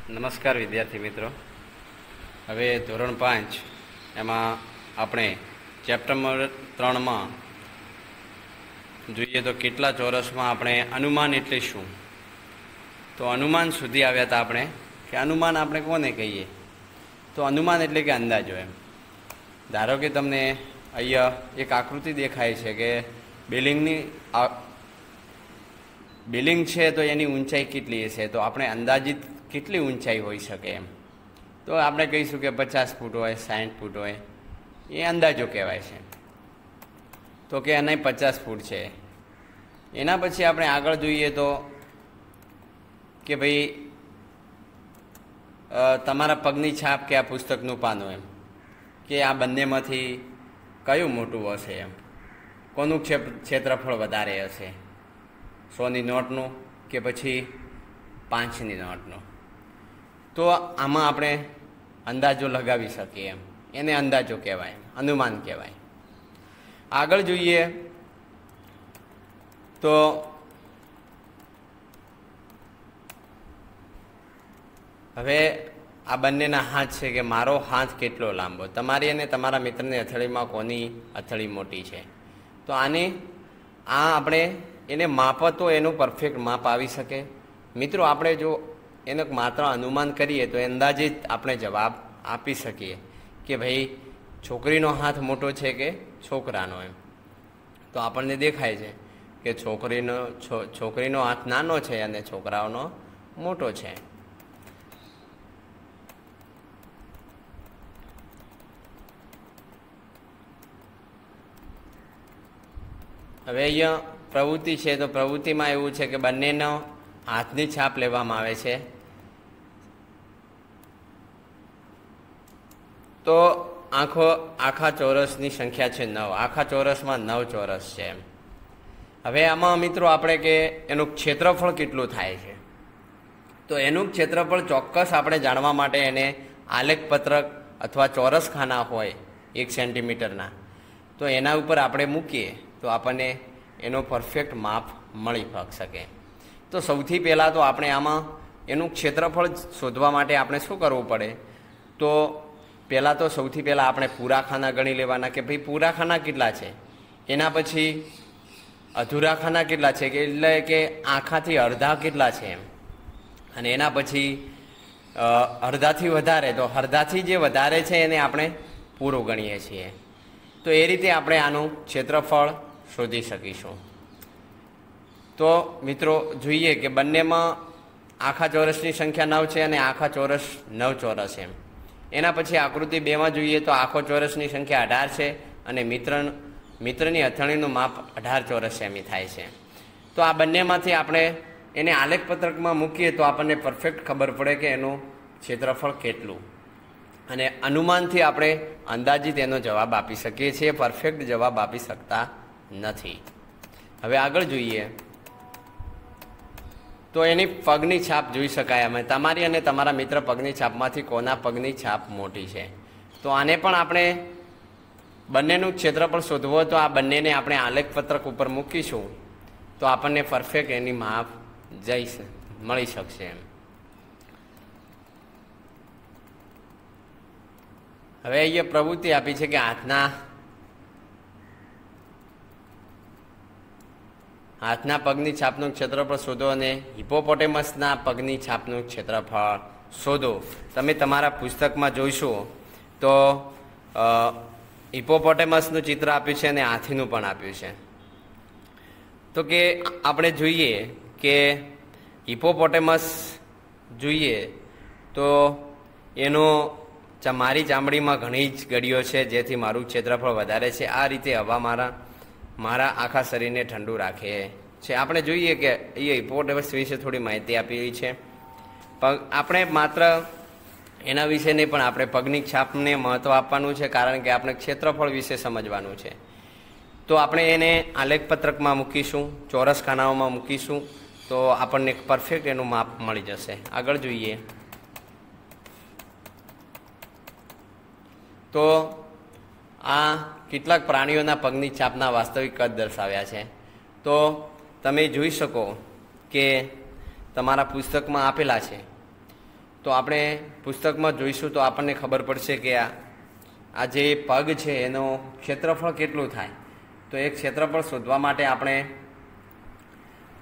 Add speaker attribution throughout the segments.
Speaker 1: નમસ્કાર વિદ્યાર્થી મિત્રો. હવે ધોરણ 5 એમાં આપણે ચેપ્ટર નંબર 3માં જોઈએ તો કેટલા ચોરસમાં આપણે અનુમાન એટલે શું, તો અનુમાન સુધી આવ્યા હતા આપણે કે અનુમાન આપણે કોને કહીએ. તો અનુમાન એટલે કે અંદાજો. એમ ધારો કે તમને અહીંયા એક આકૃતિ દેખાય છે કે બિલ્ડિંગ છે, તો એની ઊંચાઈ કેટલી છે, તો આપણે અંદાજિત કેટલી ઊંચાઈ હોઈ શકે એમ. તો આપણે કહીશું કે 50 ફૂટ હોય, 60 ફૂટ હોય, એ અંદાજો કહેવાય છે. તો કે એને 50 ફૂટ છે. એના પછી આપણે આગળ જોઈએ તો કે ભાઈ તમારા પગની છાપ કે આ પુસ્તકનું પાનું, એમ કે આ બંનેમાંથી કયું મોટું હશે, એમ કોનું ક્ષેત્રફળ વધારે હશે, 100ની નોટનું કે પછી 5ની નોટનું. તો આમાં આપણે અંદાજો લગાવી શકીએ એમ, એને અંદાજો કહેવાય, અનુમાન કહેવાય. આગળ જોઈએ તો હવે આ બંનેના હાથ છે કે મારો હાથ કેટલો લાંબો, તમારી અને તમારા મિત્રની અથડીમાં કોની અથડી મોટી છે. તો આપણે એને માપો તો એનું પરફેક્ટ માપ આવી શકે. મિત્રો આપણે જો એનો માત્ર અનુમાન કરીએ તો અંદાજિત આપણે જવાબ આપી શકીએ કે ભાઈ છોકરીનો હાથ મોટો છે કે છોકરાનો. એમ તો આપણને દેખાય છે કે છોકરીનો હાથ નાનો છે અને છોકરાઓનો મોટો છે. હવે અહીંયા પ્રવૃત્તિ છે, તો પ્રવૃત્તિમાં એવું છે કે બંનેનો હાથની છાપ લેવામાં આવે છે. તો આખા ચોરસની સંખ્યા છે 9. આખા ચોરસમાં 9 ચોરસ છે. એમ હવે આમાં મિત્રો આપણે કે એનું ક્ષેત્રફળ કેટલું થાય છે, તો એનું ક્ષેત્રફળ ચોક્કસ આપણે જાણવા માટે એને આલેખપત્રક અથવા ચોરસ ખાના હોય 1 સેન્ટીમીટરના, તો એના ઉપર આપણે મૂકીએ તો આપણને એનો પરફેક્ટ માપ મળી શકે. તો સૌથી પહેલાં તો આપણે આમાં એનું ક્ષેત્રફળ શોધવા માટે આપણે શું કરવું પડે, તો પહેલાં તો સૌથી પહેલાં આપણે પૂરા ખાના ગણી લેવાના કે ભાઈ પૂરા ખાના કેટલા છે. એના પછી અધૂરા ખાના કેટલા છે, કે એટલે કે આખાથી અડધા કેટલા છે એમ. અને એના પછી અડધાથી વધારે, તો અડધાથી જે વધારે છે એને આપણે પૂરું ગણીએ છીએ. તો એ રીતે આપણે આનું ક્ષેત્રફળ શોધી શકીશું. તો મિત્રો જોઈએ કે બંનેમાં આખા ચોરસની સંખ્યા 9 છે અને આખા ચોરસ 9 ચોરસ એમ. એના પછી આકૃતિ 2માં જોઈએ તો આખો ચોરસની સંખ્યા 18 છે અને મિત્રની અથણીનું માપ 18 ચોરસ સેમી થાય છે. તો આ બંનેમાંથી આપણે એને આલેખપત્રકમાં મૂકીએ તો આપણને પરફેક્ટ ખબર પડે કે એનું ક્ષેત્રફળ કેટલું, અને અનુમાનથી આપણે અંદાજિત એનો જવાબ આપી શકીએ છીએ, પરફેક્ટ જવાબ આપી શકતા નથી. હવે આગળ જોઈએ તો એની પગની છાપ જોઈ શકાય. અમે તમારી અને તમારા મિત્ર પગની છાપમાંથી કોના પગની છાપ મોટી છે. તો આને પણ આપણે બંનેનું ક્ષેત્રફળ શોધવું હોય તો આ બંનેને આપણે આલેખપત્રક ઉપર મૂકીશું તો આપણને પરફેક્ટ એની માપ મળી શકશે એમ. હવે અહીંયા પ્રવૃત્તિ આપી છે કે હાથના પગની છાપનું ક્ષેત્રફળ શોધો અને હિપોપોટેમસના પગની છાપનું ક્ષેત્રફળ શોધો. તમે તમારા પુસ્તકમાં જોઈશું તો હિપોપોટેમસનું ચિત્ર આપ્યું છે અને હાથીનું પણ આપ્યું છે. તો કે આપણે જોઈએ કે હિપોપોટેમસ જોઈએ તો એનો મારી ચામડીમાં ઘણી જ ગળીઓ છે જેથી મારું ક્ષેત્રફળ વધારે છે. આ રીતે હવા મારા આખા શરીરને ઠંડુ રાખે છે. આપણે જોઈએ કે એ હિપોપોટેમસ વિશે થોડી માહિતી આપેલી છે. આપણે માત્ર એના વિશે નહીં પણ આપણે પગની છાપને મહત્ત્વ આપવાનું છે, કારણ કે આપણે ક્ષેત્રફળ વિશે સમજવાનું છે. તો આપણે એને આલેખપત્રકમાં મૂકીશું, ચોરસ ખાનાઓમાં મૂકીશું તો આપણને પરફેક્ટ એનું માપ મળી જશે. આગળ જોઈએ તો આ કેટલાક પ્રાણીઓના પગની છાપના વાસ્તવિક કદ દર્શાવ્યા છે. તો તમે જોઈ શકો કે તમારા પુસ્તકમાં આપેલા છે તો આપણે પુસ્તકમાં જોઈશું તો આપણને ખબર પડશે કે આ જે પગ છે એનું ક્ષેત્રફળ કેટલું થાય. તો એ ક્ષેત્રફળ શોધવા માટે આપણે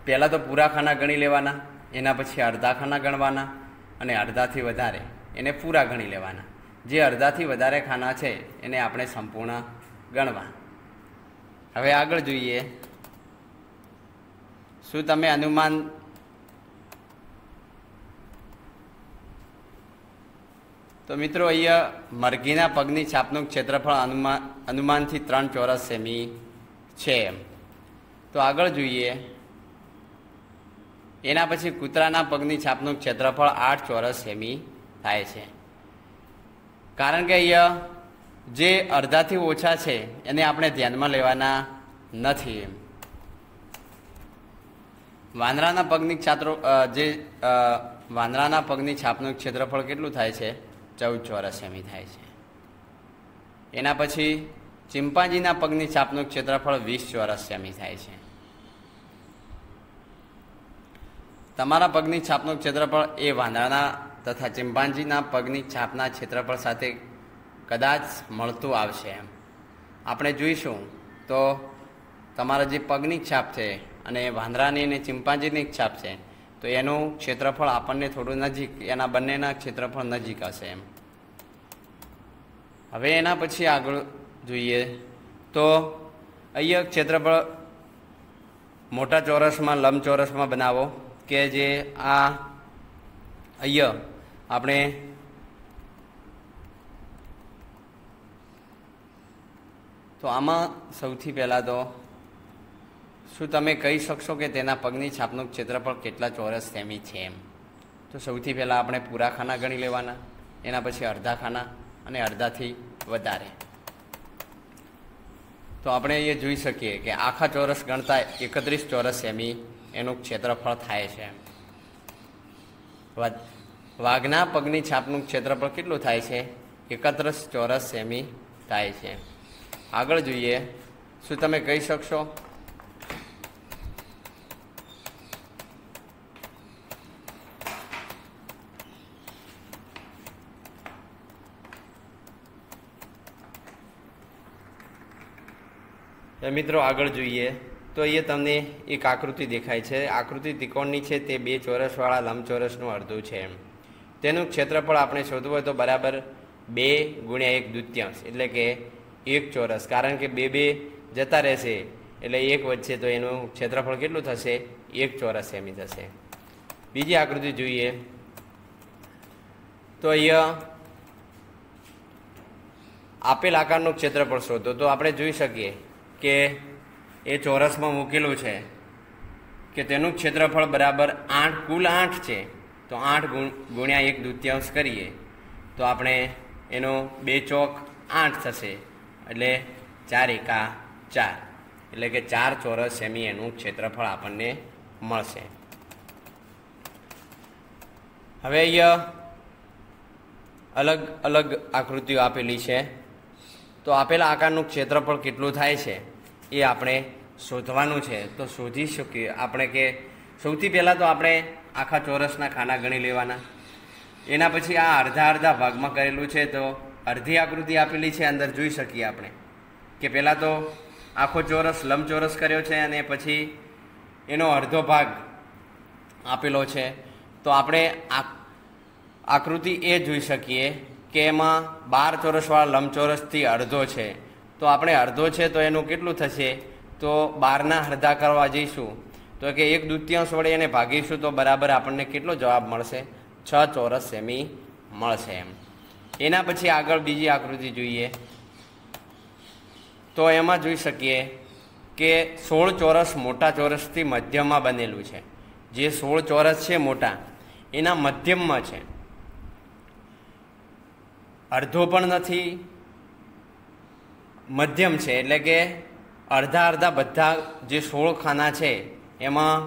Speaker 1: પહેલાં તો પૂરા ખાના ગણી લેવાના, એના પછી અડધા ખાના ગણવાના, અને અડધાથી વધારે એને પૂરા ગણી લેવાના. જે અડધાથી વધારે ખાના છે એને આપણે સંપૂર્ણ ગણવા. હવે આગળ જોઈએ. શું તમે અનુમાન તો મિત્રો અહીંયા મરઘીના પગની છાપનું ક્ષેત્રફળ અનુમાનથી 3 ચોરસ સેમી છે. તો આગળ જોઈએ. એના પછી કૂતરાના પગની છાપનું ક્ષેત્રફળ 8 ચોરસ સેમી થાય છે. કારણ કે અહીંયા જે અડધાથી ઓછા છે એને આપણે ધ્યાનમાં લેવાના નથી. વાંદરાના પગની છાપનું ક્ષેત્રફળ કેટલું થાય છે? 14 ચોરસ સેમી થાય છે. એના પછી ચિમ્પાન્જીના પગની છાપનું ક્ષેત્રફળ 20 ચોરસ સેમી થાય છે. તમારા પગની છાપનું ક્ષેત્રફળ એ વાંદરાના તથા ચિમ્પાન્જીના પગની છાપના ક્ષેત્રફળ સાથે કદાચ મળતું આવશે. આપણે જોઈશું તો તમારા જે પગની છાપ છે અને વાંદરાની અને ચિમ્પાન્જીની છાપ છે તો એનું ક્ષેત્રફળ આપણને થોડું નજીક, એના બંનેના ક્ષેત્રફળ નજીક હશે એમ. હવે એના પછી આગળ જોઈએ તો અહીંયા ક્ષેત્રફળ મોટા ચોરસમાં, લંબચોરસમાં બનાવો કે જે આ અહીંયા આપણે તો આમાં સૌથી પહેલાં તો શું તમે કહી શકશો કે તેના પગની છાપનું ક્ષેત્રફળ કેટલા ચોરસ સેમી છે એમ? તો સૌથી પહેલાં આપણે પૂરા ખાના ગણી લેવાના, એના પછી અડધા ખાના અને અડધાથી વધારે. તો આપણે એ જોઈ શકીએ કે આખા ચોરસ ગણતા 31 ચોરસ સેમી એનું ક્ષેત્રફળ થાય છે. વાઘના પગની છાપનું ક્ષેત્રફળ કેટલું થાય છે? 31 ચોરસ સેમી થાય છે. આગળ જોઈએ. શું તમે કહી શકશો? મિત્રો આગળ જોઈએ તો અહીંયા તમને એક આકૃતિ દેખાય છે. આકૃતિ ત્રિકોણની છે, તે 2 ચોરસવાળા લંબચોરસનું અડધું છે. તેનું ક્ષેત્રફળ આપણે શોધવું હોય તો બરાબર 2 × 1 દૂત્યાંશ એટલે કે 1 ચોરસ. કારણ કે 2 જતા રહેશે એટલે 1 વધશે તો એનું ક્ષેત્રફળ કેટલું થશે? 1 ચોરસ સેમી થશે. બીજી આકૃતિ જોઈએ તો અહીંયા આપેલ આકારનું ક્ષેત્રફળ શોધો. તો આપણે જોઈ શકીએ કે એ ચોરસમાં મૂકેલું છે કે તેનું ક્ષેત્રફળ બરાબર 8, કુલ 8 છે. તો 8 × 1 દૂત્યાંશ કરીએ તો આપણે એનો 2 ચોક 8 થશે એટલે 4 એકા 4 એટલે કે 4 ચોરસ સેમી એનું ક્ષેત્રફળ આપણને મળશે. હવે અહીંયા અલગ અલગ આકૃતિઓ આપેલી છે. તો આપેલા આકારનું ક્ષેત્રફળ કેટલું થાય છે એ આપણે શોધવાનું છે. તો શોધી શકીએ આપણે કે સૌથી પહેલાં તો આપણે આખા ચોરસના ખાના ગણી લેવાના. એના પછી આ અડધા અડધા ભાગમાં કરેલું છે તો અડધી આકૃતિ આપેલી છે, અંદર જોઈ શકીએ આપણે કે પહેલાં તો આખો ચોરસ લંબચોરસ કર્યો છે અને પછી એનો અડધો ભાગ આપેલો છે. તો આપણે આકૃતિ એ જોઈ શકીએ કે એમાં 12 ચોરસવાળા લંબચોરસથી અડધો છે. તો આપણે અડધો છે તો એનું કેટલું થશે? તો 12ના અડધા કરવા જઈશું તો કે 1 દૂત્યાંશ વડે એને ભાગીશું તો બરાબર આપણને કેટલો જવાબ મળશે? 6 ચોરસ સેમી મળશે એમ. એના પછી આગળ બીજી આકૃતિ જોઈએ તો એમાં જોઈ શકીએ કે 16 ચોરસ મોટા ચોરસથી મધ્યમાં બનેલું છે. જે 16 ચોરસ છે મોટા એના મધ્યમમાં છે, અડધો પણ નથી, મધ્યમ છે. એટલે કે અડધા અડધા બધા જે 16 ખાના છે એમાં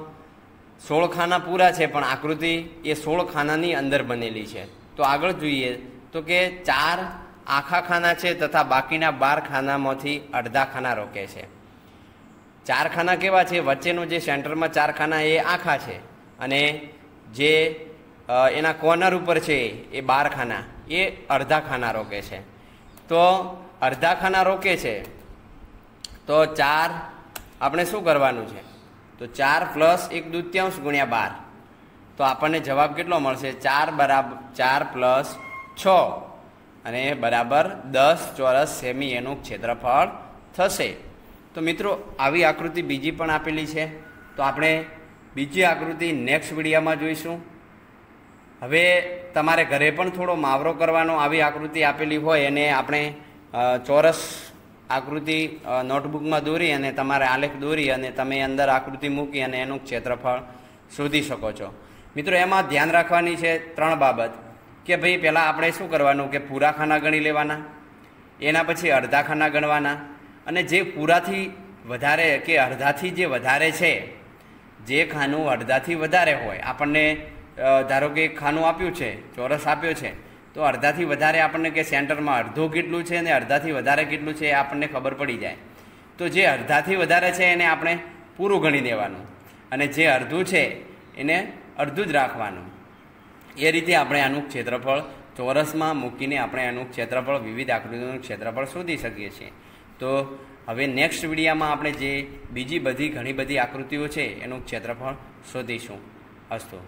Speaker 1: 16 ખાના પૂરા છે પણ આકૃતિ એ 16 ખાનાની અંદર બનેલી છે. તો આગળ જોઈએ તો કે 4 આખા ખાના છે તથા બાકીના 12 ખાનામાંથી અડધા ખાના રોકે છે. 4 ખાના કેવા છે? વચ્ચેનું જે સેન્ટરમાં 4 ખાના એ આખા છે અને જે એના કોર્નર ઉપર છે એ 12 ખાના, એ અડધા ખાના રોકે છે. તો અડધા ખાના રોકે છે તો 4 આપણે શું કરવાનું છે? તો 4 + 1/2 × 12, તો આપણને જવાબ કેટલો મળશે? 4 + 6 અને બરાબર 10 ચોરસ સેમી એનું ક્ષેત્રફળ થશે. તો મિત્રો આવી આકૃતિ બીજી પણ આપેલી છે, તો આપણે બીજી આકૃતિ નેક્સ્ટ વિડીયોમાં જોઈશું. હવે તમારે ઘરે પણ થોડો માવરો કરવાનો, આવી આકૃતિ આપેલી હોય અને આપણે ચોરસ આકૃતિ નોટબુકમાં દોરી અને તમારે આલેખ દોરી અને તમે અંદર આકૃતિ મૂકી અને એનું ક્ષેત્રફળ શોધી શકો છો. મિત્રો એમાં ધ્યાન રાખવાની છે 3 બાબત કે ભાઈ પહેલાં આપણે શું કરવાનું કે પૂરા ખાના ગણી લેવાના, એના પછી અડધા ખાના ગણવાના, અને જે પૂરાથી વધારે કે અડધાથી જે વધારે છે, જે ખાનું અડધાથી વધારે હોય, આપણને ધારો કે ખાનું આપ્યું છે, ચોરસ આપ્યો છે, તો અડધાથી વધારે આપણને કે સેન્ટરમાં અડધું કેટલું છે અને અડધાથી વધારે કેટલું છે એ આપણને ખબર પડી જાય. તો જે અડધાથી વધારે છે એને આપણે પૂરું ગણી દેવાનું અને જે અડધું છે એને અડધું જ રાખવાનું. એ રીતે આપણે આનું ક્ષેત્રફળ ચોરસમાં મૂકીને આપણે આનું ક્ષેત્રફળ, વિવિધ આકૃતિનું ક્ષેત્રફળ શોધી શકીએ છીએ. તો હવે નેક્સ્ટ વિડીયોમાં આપણે જે બીજી બધી ઘણી બધી આકૃતિઓ છે એનું ક્ષેત્રફળ શોધીશું. અસ્તુ.